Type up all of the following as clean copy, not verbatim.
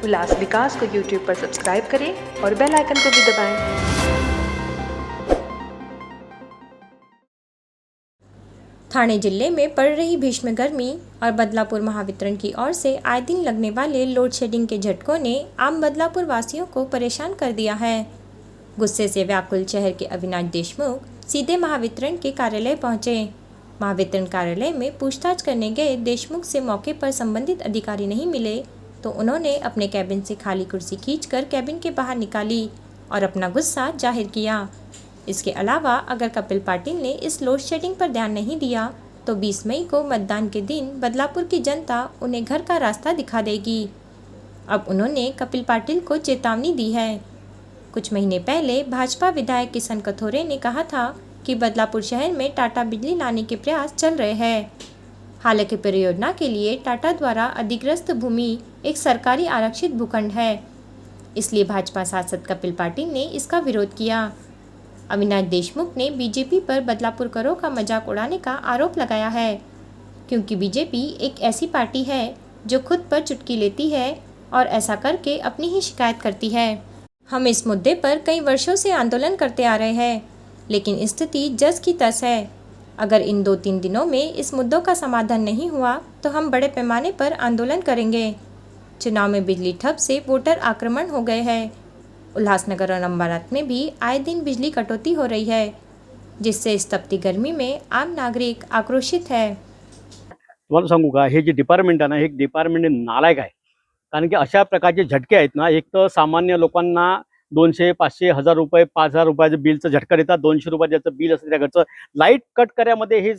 उल्लास विकास को YouTube पर subscribe करें और बेल आइकन को भी दबाएं। ठाणे जिले में पड़ रही भीषण गर्मी और बदलापुर महावितरण की ओर से आए दिन लगने वाले लोड शेडिंग के झटकों ने आम बदलापुर वासियों को परेशान कर दिया है। गुस्से से व्याकुल शहर के अविनाश देशमुख सीधे महावितरण के कार्यालय पहुंचे। महावितरण कार्यालय में पूछताछ करने गए देशमुख से मौके पर संबंधित अधिकारी नहीं मिले तो उन्होंने अपने कैबिन से खाली कुर्सी खींचकर कैबिन के बाहर निकाली और अपना गुस्सा जाहिर किया। इसके अलावा अगर कपिल पाटिल ने इस लोड शेडिंग पर ध्यान नहीं दिया तो 20 मई को मतदान के दिन बदलापुर की जनता उन्हें घर का रास्ता दिखा देगी। अब उन्होंने कपिल पाटिल को चेतावनी दी है। कुछ महीने पहले भाजपा विधायक किशन कथोरे ने कहा था कि बदलापुर शहर में टाटा बिजली लाने के प्रयास चल रहे हैं। हालांकि परियोजना के लिए टाटा द्वारा अधिग्रस्त भूमि एक सरकारी आरक्षित भूखंड है, इसलिए भाजपा सांसद कपिल पाटिल ने इसका विरोध किया। अविनाश देशमुख ने बीजेपी पर बदलापुर करों का मजाक उड़ाने का आरोप लगाया है, क्योंकि बीजेपी एक ऐसी पार्टी है जो खुद पर चुटकी लेती है और ऐसा करके अपनी ही शिकायत करती है। हम इस मुद्दे पर कई वर्षों से आंदोलन करते आ रहे हैं, लेकिन स्थिति जस की तस है। अगर इन 2-3 दिनों में इस मुद्दों का समाधान नहीं हुआ तो हम बड़े पैमाने पर आंदोलन करेंगे। चुनाव में बिजली ठप से वोटर आक्रमण हो गए हैं। उल्लासनगर और अंबानाथ में भी आए दिन बिजली कटौती हो रही है, जिससे इस तपती गर्मी में आम नागरिक आक्रोशित है। तुम्हाला सांगू का, हे जे डिपार्टमेंट आहे ना, हे डिपार्टमेंट नालायक आहे. कारण की अशा प्रकारचे झटके आहेत ना, एक तर सामान्य लोकांना 200, 500, 1000 रुपये, 5000 रुपयाचं बिलचं झटका देतात. 200 रुपये ज्याचं बिल असतं त्या घरचं लाईट कट करण्यामध्ये हे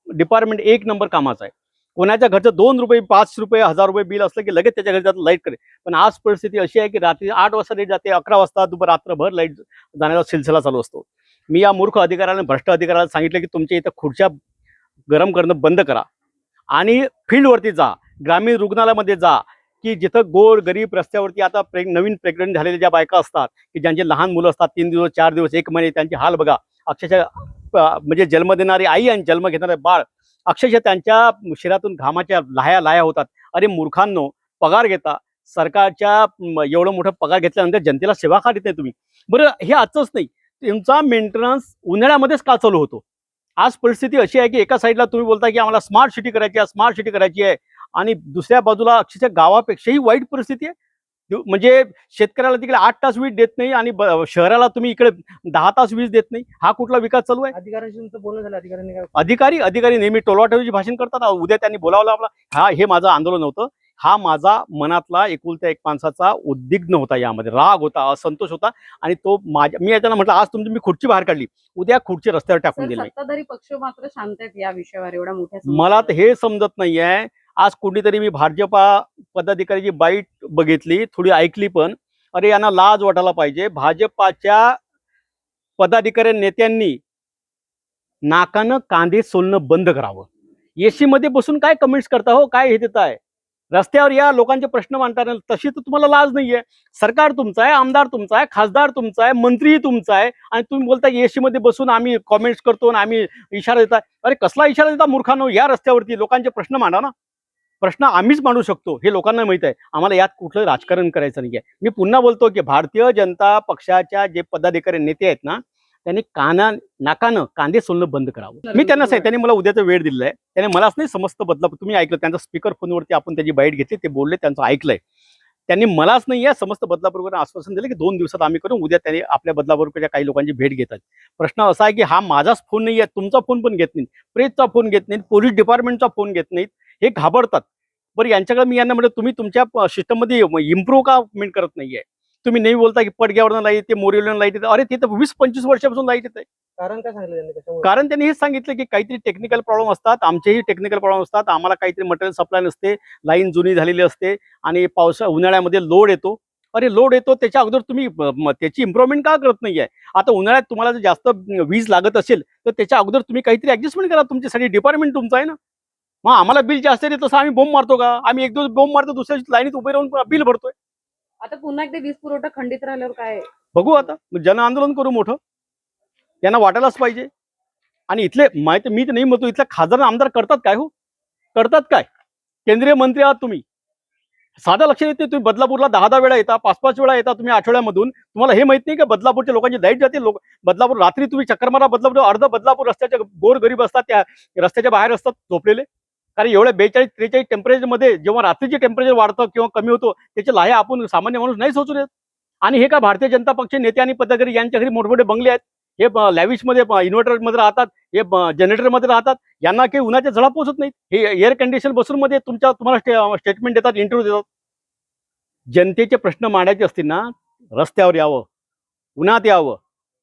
डिपार्टमेंट एक नंबर कामाचं आहे. कोणाच्या घरचं 2 रुपये, 5 रुपये, 1000 रुपये बिल असलं की लगेच त्याच्या घरी जातं लाईट करे. पण आज परिस्थिती अशी आहे की रात्री 8 वाजता लाईट जाते, 11 वाजता रात्रभर लाईट जाण्याचा सिलसिला चालू असतो. मी या मूर्ख अधिकाऱ्याला, भ्रष्ट अधिकाऱ्याला सांगितलं की तुमच्या इथं खुर्च्या गरम करणं बंद करा आणि फील्डवरती जा, ग्रामीण रुग्णालयामध्ये जा, की जिथं गोर गरीब रस्त्यावरती आता नवीन प्रेग्नंट झालेल्या ज्या बायका असतात की ज्यांचे लहान मुलं असतात, 3 दिवस, 4 दिवस, 1 महिने, त्यांचे हाल बघा. अक्षरशः म्हणजे जन्म देणारी आई आणि जन्म घेणारे बाळ अक्षरशः त्यांच्या शरीरातून घामाच्या लाह्या होतात. अरे मूर्खांनो, पगार घेता सरकारच्या, एवढं मोठं पगार घेतल्यानंतर जनतेला सेवा का देत नाही तुम्ही? बरं, हे आजच नाही, तुमचा मेंटेनन्स उन्हाळ्यामध्येच का चालू होतो? आज परिस्थिती अशी आहे की एका साईडला तुम्ही बोलता की आम्हाला स्मार्ट सिटी करायची आहे, स्मार्ट सिटी करायची आहे, आणि दुसऱ्या बाजूला अक्षरशः गावापेक्षाही वाईट परिस्थिती आहे. म्हणजे शेतकऱ्याला तिकडे 8 तास वीज देत नाही आणि शहराला तुम्ही इकडे 10 तास वीज देत नाही. हा कुठला विकास चालू आहे? अधिकाऱ्यांशी तुमचं बोलणं झालं? अधिकाऱ्यांनी काय? अधिकारी नेहमी टोलवाटोलीची भाषण करतात. उद्या त्यांनी बोलावलं आपला. हे माझं आंदोलन होतं. हा माझा मनातला एकुलत्या एक माणसाचा उद्विग्न होता, यामध्ये राग होता, असंतोष होता, आणि तो मी याच्यानं म्हटलं, आज मी खुर्ची बाहेर काढली, उद्या खुर्ची रस्त्यावर टाकून दिली. सत्ताधारी पक्ष मात्र शांत आहेत या विषयावर, एवढ्या मोठ्या मला तर हे समजत नाहीये. आज कुठेतरी मी भाजपा पदाधिकाऱ्याची बाईट बघितली, थोडी ऐकली, पण अरे यांना लाज वाटायला पाहिजे. भाजपाच्या पदाधिकारी नेत्यांनी नाकानं कांदे सोलणं बंद करावं. एसी मध्ये बसून काय कमेंट्स करता हो, काय हे देताय? रस्त्यावर या, लोकांचे प्रश्न मांडताना तशी तर तुम्हाला लाज नाहीये. सरकार तुमचं आहे, आमदार तुमचा आहे, खासदार तुमचा आहे, मंत्री तुमचा आहे, आणि तुम्ही बोलता एसी मध्ये बसून आम्ही कॉमेंट्स करतो आणि आम्ही इशारा देता. अरे कसला इशारा देता मूर्खांनो? या रस्त्यावरती लोकांचे प्रश्न मांडा ना. प्रश्न आम्हीच मांडू शकतो, हे लोकांना माहित आहे. आम्हाला यात कुठलं राजकारण करायचं नाहीये. मी पुन्हा बोलतो की भारतीय जनता पक्षाच्या जे पदाधिकारी नेते आहेत ना, त्यांनी नाकानं कांदे सोलणं बंद करावं. मी त्यांना सांगितलं, त्यांनी मला उद्याचा वेळ दिलाय. त्याने मलाच नाही, समस्त बदलापूर, तुम्ही ऐकलं त्यांचा स्पीकर फोनवरती आपण त्याची बाईट घेतली, ते बोलले, त्यांचं ऐकलंय. त्यांनी मलाच नाही, या समस्त बदलापूरवर आश्वासन दिलं की 2 दिवसात आम्ही करू. उद्या त्यांनी आपल्या बदलापूरच्या काही लोकांची भेट घेतात. प्रश्न असा आहे की हा माझाच फोन नाही आहे, तुमचा फोन पण घेत नाहीत, प्रेसचा फोन घेत नाहीत, पोलीस डिपार्टमेंटचा फोन घेत नाहीत, हे घाबरतात. बरं, यांच्याकडे मी यांना म्हणलं, तुम्ही तुमच्या सिस्टममध्ये इम्प्रूव्ह का करत नाहीये? तुम्ही नाही बोलता की पडग्यावरनं लाईट येते, मोरीवरनं लाईट येते. अरे ते तर 20-25 वर्षापासून लाईट येते. कारण काय सांगितलं त्यांनी? कारण त्यांनी हेच सांगितलं की काहीतरी टेक्निकल प्रॉब्लेम असतात, आमचेही टेक्निकल प्रॉब्लेम असतात, आम्हाला काहीतरी मटेरियल सप्लाय नसते, लाईन जुनी झालेली असते, आणि उन्हाळ्यामध्ये लोड येतो. अरे लोड येतो, त्याच्या अगोदर तुम्ही त्याची इम्प्रुव्हमेंट का करत नाहीये? आता उन्हाळ्यात तुम्हाला जर जास्त वीज लागत असेल तर त्याच्या अगोदर तुम्ही काहीतरी ऍडजस्टमेंट करा. तुमच्यासाठी डिपार्टमेंट तुमचं आहे ना. मग आम्हाला बिल जास्त येते, तसं आम्ही बोंब मारतो का? आम्ही एक दिवस बोंब मारतो, दुसऱ्या लाईनीत उभे राहून बिल भरतोय. आता पुन्हा एकदा वीज पुरवठा खंडित राहिल्यावर काय बघू, आता जन आंदोलन करू मोठं. यांना वाटायलाच पाहिजे. आणि इथले माहिती, मी तर नाही म्हणतो, इथल्या खासदार आमदार करतात काय हो? करतात काय? केंद्रीय मंत्री आहात तुम्ही, साधं लक्ष येते. तुम्ही बदलापूरला 10 वेळा येता, 5 वेळा येता तुम्ही आठवड्यामधून. तुम्हाला हे माहित नाही का बदलापूरच्या लोकांची लाईट जाते. बदलापूर रात्री तुम्ही चक्कर मारा बदलापूर, अर्ध बदलापूर रस्त्याच्या गोर गरीब असतात, त्या रस्त्याच्या बाहेर असतात झोपलेले. कारण एवढ्या 42-43 टेम्परेचरमध्ये जेव्हा रात्रीचे टेम्परेचर वाढतं किंवा कमी होतो त्याचे लाहे आपण सामान्य माणूस नाही सोचू देत. आणि हे का भारतीय जनता पक्ष नेते आणि पदाधिकारी यांच्या घरी मोठमोठे बंगले आहेत, हे लॅविशमध्ये इन्व्हर्टरमध्ये राहतात, हे जनरेटरमध्ये राहतात, यांना काही उन्हाच्या झळा पोचत नाहीत. हे एअर कंडिशन बसून मध्ये तुम्हाला स्टेटमेंट देतात, इंटरव्ह्यू देतात. जनतेचे प्रश्न मांडायचे असतील ना रस्त्यावर यावं, उन्हात यावं,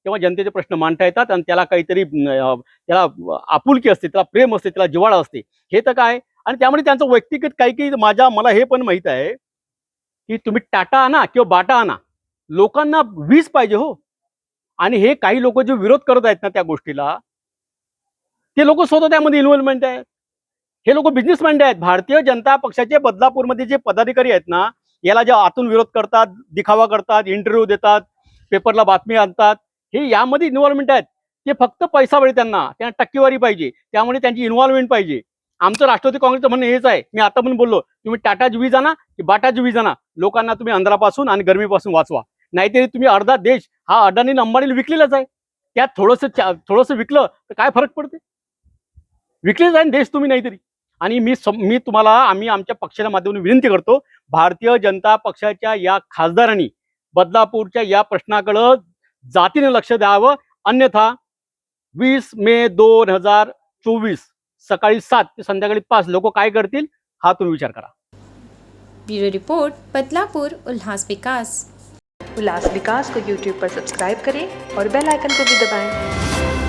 तेव्हा जनतेचे प्रश्न मांडता येतात आणि त्याला काहीतरी त्याला आपुलकी असते, त्याला प्रेम असते, त्याला जिव्हाळा असते. हे तर काय. आणि त्यामुळे त्यांचं व्यक्तिगत काही मला हे पण माहित आहे की तुम्ही टाटा आणा किंवा बाटा आणा, लोकांना वीज पाहिजे हो. आणि हे काही लोक जे विरोध करत आहेत ना त्या गोष्टीला, ते लोक स्वतः त्यामध्ये इन्व्हॉल्वमेंट आहेत. हे लोक बिझनेस माइंड आहेत. भारतीय जनता पक्षाचे बदलापूरमध्ये जे पदाधिकारी आहेत ना, याला जे आतून विरोध करतात, दिखावा करतात, इंटरव्ह्यू देतात, पेपरला बातमी आणतात, हे यामध्ये इन्व्हॉल्वमेंट आहेत. ते फक्त पैसा वेळ त्यांना टक्केवारी पाहिजे, त्यामुळे त्यांची इन्व्हॉल्वमेंट पाहिजे. आमचं राष्ट्रवादी काँग्रेसचं म्हणणं हेच आहे. मी आता पण बोललो, तुम्ही टाटाची वीज आणा की बाटाची वीज आणा, लोकांना तुम्ही अंधारापासून आणि गरमीपासून वाचवा. नाहीतरी तुम्ही अर्धा देश हा अडाणी अंबानीला विकलेलाच आहे. त्यात थोडंसं विकलं तर काय फरक पडते. विकलेच आहे देश तुम्ही नाहीतरी. आणि मी तुम्हाला आम्ही आमच्या पक्षाच्या माध्यमातून विनंती करतो, भारतीय जनता पक्षाच्या या खासदारांनी बदलापूरच्या या प्रश्नाकडे जातीने लक्ष द्यावं. अन्यथा 20 मे 2024 सकाळी 7 ते संध्याकाळी 5 लोक काय करतील हा तुम्ही विचार करा. ब्यूरो रिपोर्ट, बदलापुर उल्लास विकास. उल्लास विकास को यूट्यूब पर सब्सक्राइब करें और बेल आइकन को भी दबाएं।